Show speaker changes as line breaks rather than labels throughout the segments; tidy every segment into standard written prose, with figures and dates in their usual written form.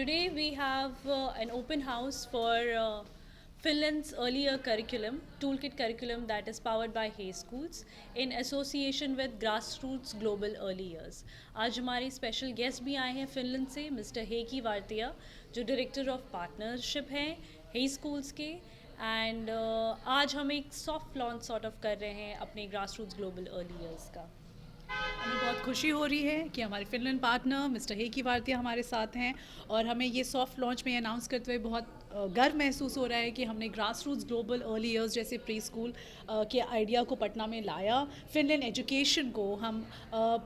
Today we have an open house for Finland's earlier curriculum, toolkit curriculum that is powered by Hay Schools in association with Grassroots Global Early Years. आज हमारे special guest भी आए हैं Finland से mister हेकी वार्तिया जो director of partnership हैं हे schools के and आज हम एक सॉफ्ट लॉन्च सॉर्ट ऑफ कर रहे हैं अपने ग्रासरूट्स ग्लोबल अर्ली ईयर्स का।
हमें बहुत खुशी हो रही है कि हमारे फिनलैंड पार्टनर मिस्टर हेकी वार्तिया हमारे साथ हैं और हमें ये सॉफ्ट लॉन्च में अनाउंस करते हुए बहुत गर्व महसूस हो रहा है कि हमने grass roots global early years जैसे प्री स्कूल के आइडिया को पटना में लाया। फिनलैंड एजुकेशन को हम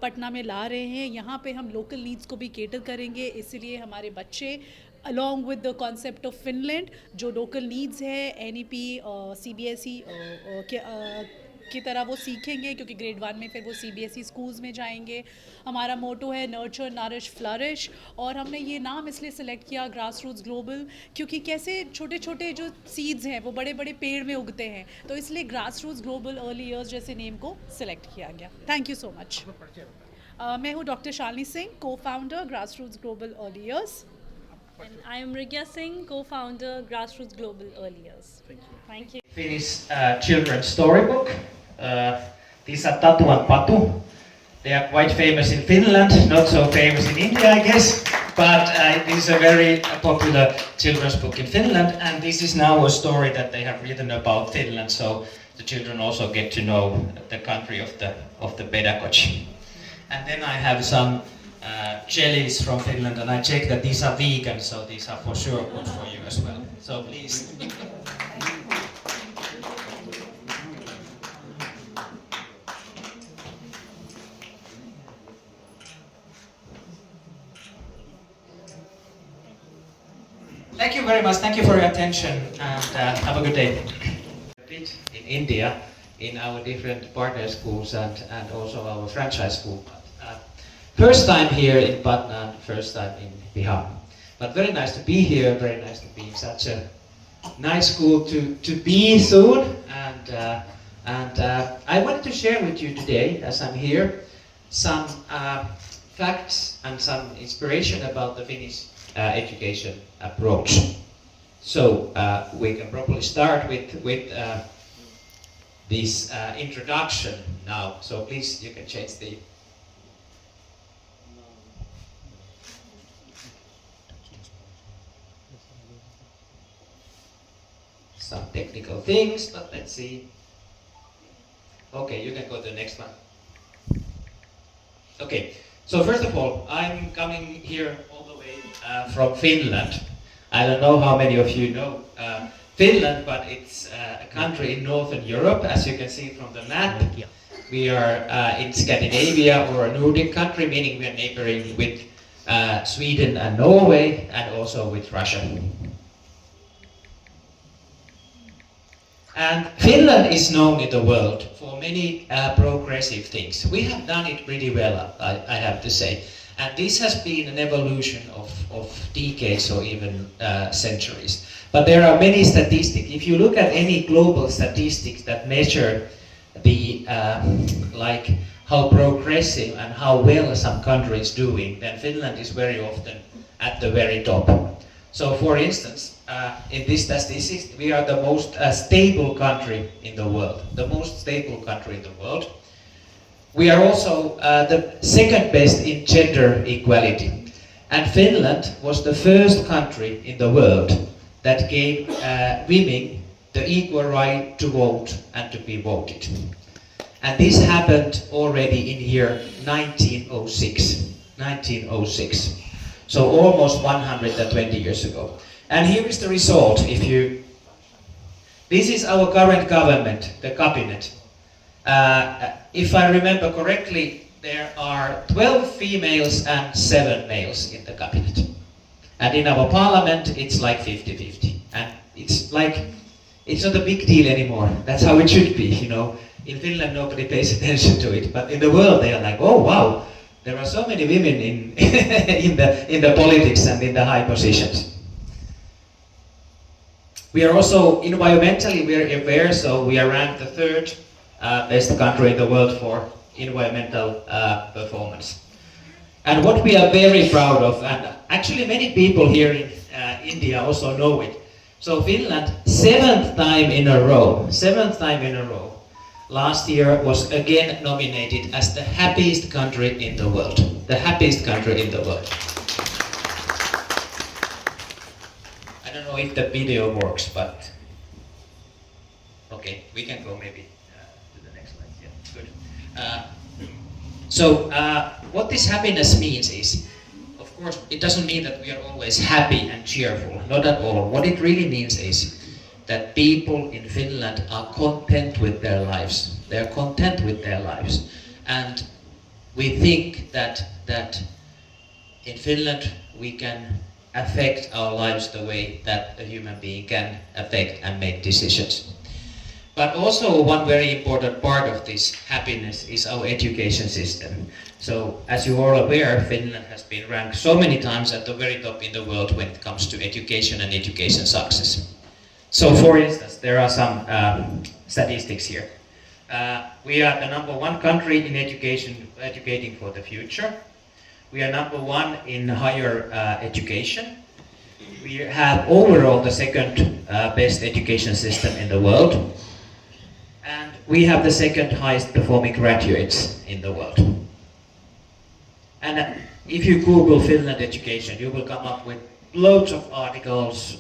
पटना में ला रहे हैं। यहाँ पे हम लोकल नीड्स को भी केटर करेंगे, इसीलिए हमारे बच्चे along with the concept of Finland जो लोकल नीड्स है NEP CBSE की तरह वो सीखेंगे क्योंकि ग्रेड 1 में फिर वो CBSE स्कूल्स में जाएंगे। हमारा मोटो है नर्चर नरिश फ्लरिश और हमने ये नाम इसलिए सेलेक्ट किया ग्रास रूट्स ग्लोबल क्योंकि कैसे छोटे छोटे जो सीड्स हैं वो बड़े बड़े पेड़ में उगते हैं, तो इसलिए grass roots global early years जैसे नेम को सिलेक्ट किया गया। Thank you so much. मैं हूँ doctor Shalini Singh, co founder grass roots global early years.
And I am Rigya Singh, co-founder Grassroots Global Early Years. Thank you.
Finnish children's storybook. These are Tatu and Patu. They are quite famous in Finland, not so famous in India, I guess. But this is a very popular children's book in Finland, and this is now a story that they have written about Finland, so the children also get to know the country of the pedagogy. And then I have some jellies from Finland, and I checked that these are vegan, so these are for sure good for you as well. So please. Thank you very much. Thank you for your attention, and have a good day. In India, in our different partner schools and also our franchise school. First time here in Patna, first time in Bihar. But very nice to be here, very nice to be in such a nice school to be soon. And I wanted to share with you today, as I'm here, some facts and some inspiration about the Finnish education approach. So we can probably start with this introduction now. So please, you can change the some technical things, but let's see. Okay, you can go to the next one. Okay, so first of all, I'm coming here all the way from Finland. I don't know how many of you know Finland, but it's a country in Northern Europe, as you can see from the map. We are in Scandinavia, or a Nordic country, meaning we are neighboring with Sweden and Norway, and also with Russia. And Finland is known in the world for many progressive things. We have done it pretty well, I have to say. And this has been an evolution of decades or even centuries. But there are many statistics. If you look at any global statistics that measure the like how progressive and how well some country is doing, then Finland is very often at the very top. So for instance, in this statistics, we are the most stable country in the world, the most stable country in the world. We are also the second best in gender equality. And Finland was the first country in the world that gave women the equal right to vote and to be voted. And this happened already in year 1906. 1906. So almost 120 years ago. And here is the result. This is our current government, the cabinet. If I remember correctly, there are 12 females and 7 males in the cabinet. And in our parliament, it's like 50-50. And it's not a big deal anymore. That's how it should be, you know. In Finland, nobody pays attention to it. But in the world, they are like, oh wow, there are so many women in the politics and in the high positions. We are also environmentally very aware, so we are ranked the third best country in the world for environmental performance. And what we are very proud of, and actually many people here in India also know it. So Finland, seventh time in a row, last year was again nominated as the happiest country in the world. The happiest country in the world. I don't know if the video works, but okay, we can go maybe to the next slide. Yeah, good. So what this happiness means is, of course, it doesn't mean that we are always happy and cheerful, not at all. What it really means is that people in Finland are content with their lives. They are content with their lives. And we think that in Finland we can affect our lives the way that a human being can affect and make decisions. But also one very important part of this happiness is our education system. So as you're all aware, Finland has been ranked so many times at the very top in the world when it comes to education and education success. So for instance, there are some statistics here. We are the #1 country in education, educating for the future. We are #1 in higher education. We have overall the second best education system in the world. And we have the second highest performing graduates in the world. And if you Google Finland education, you will come up with loads of articles,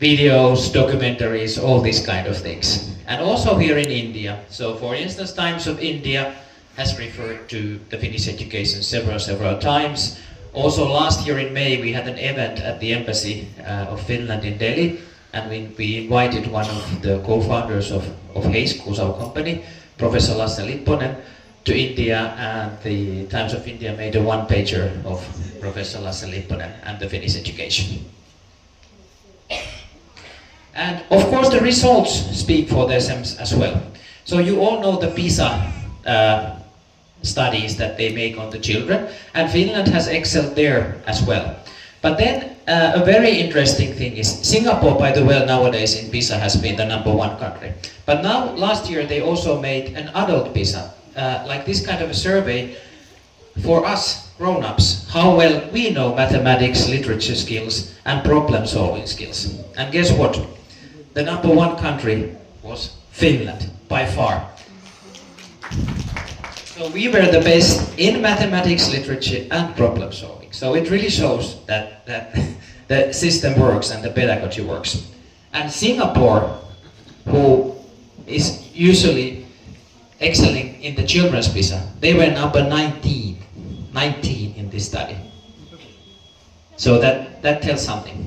videos, documentaries, all these kind of things. And also here in India. So for instance, Times of India has referred to the Finnish education several times. Also last year in May we had an event at the embassy of Finland in Delhi, and we invited one of the co-founders of Hay Schools, our company, Professor Lasse Lipponen, to India, and the Times of India made a one-pager of Professor Lasse Lipponen and the Finnish education. And of course the results speak for themselves as well. So you all know the PISA studies that they make on the children, and Finland has excelled there as well. But then a very interesting thing is Singapore, by the way, nowadays in PISA has been the #1 country. But now last year they also made an adult PISA, like this kind of a survey for us grown-ups, how well we know mathematics, literature skills and problem solving skills. And guess what? The #1 country was Finland, by far. So we were the best in mathematics, literature and problem solving. So it really shows that the system works and the pedagogy works. And Singapore, who is usually excelling in the children's PISA, they were number 19 in this study. So that tells something.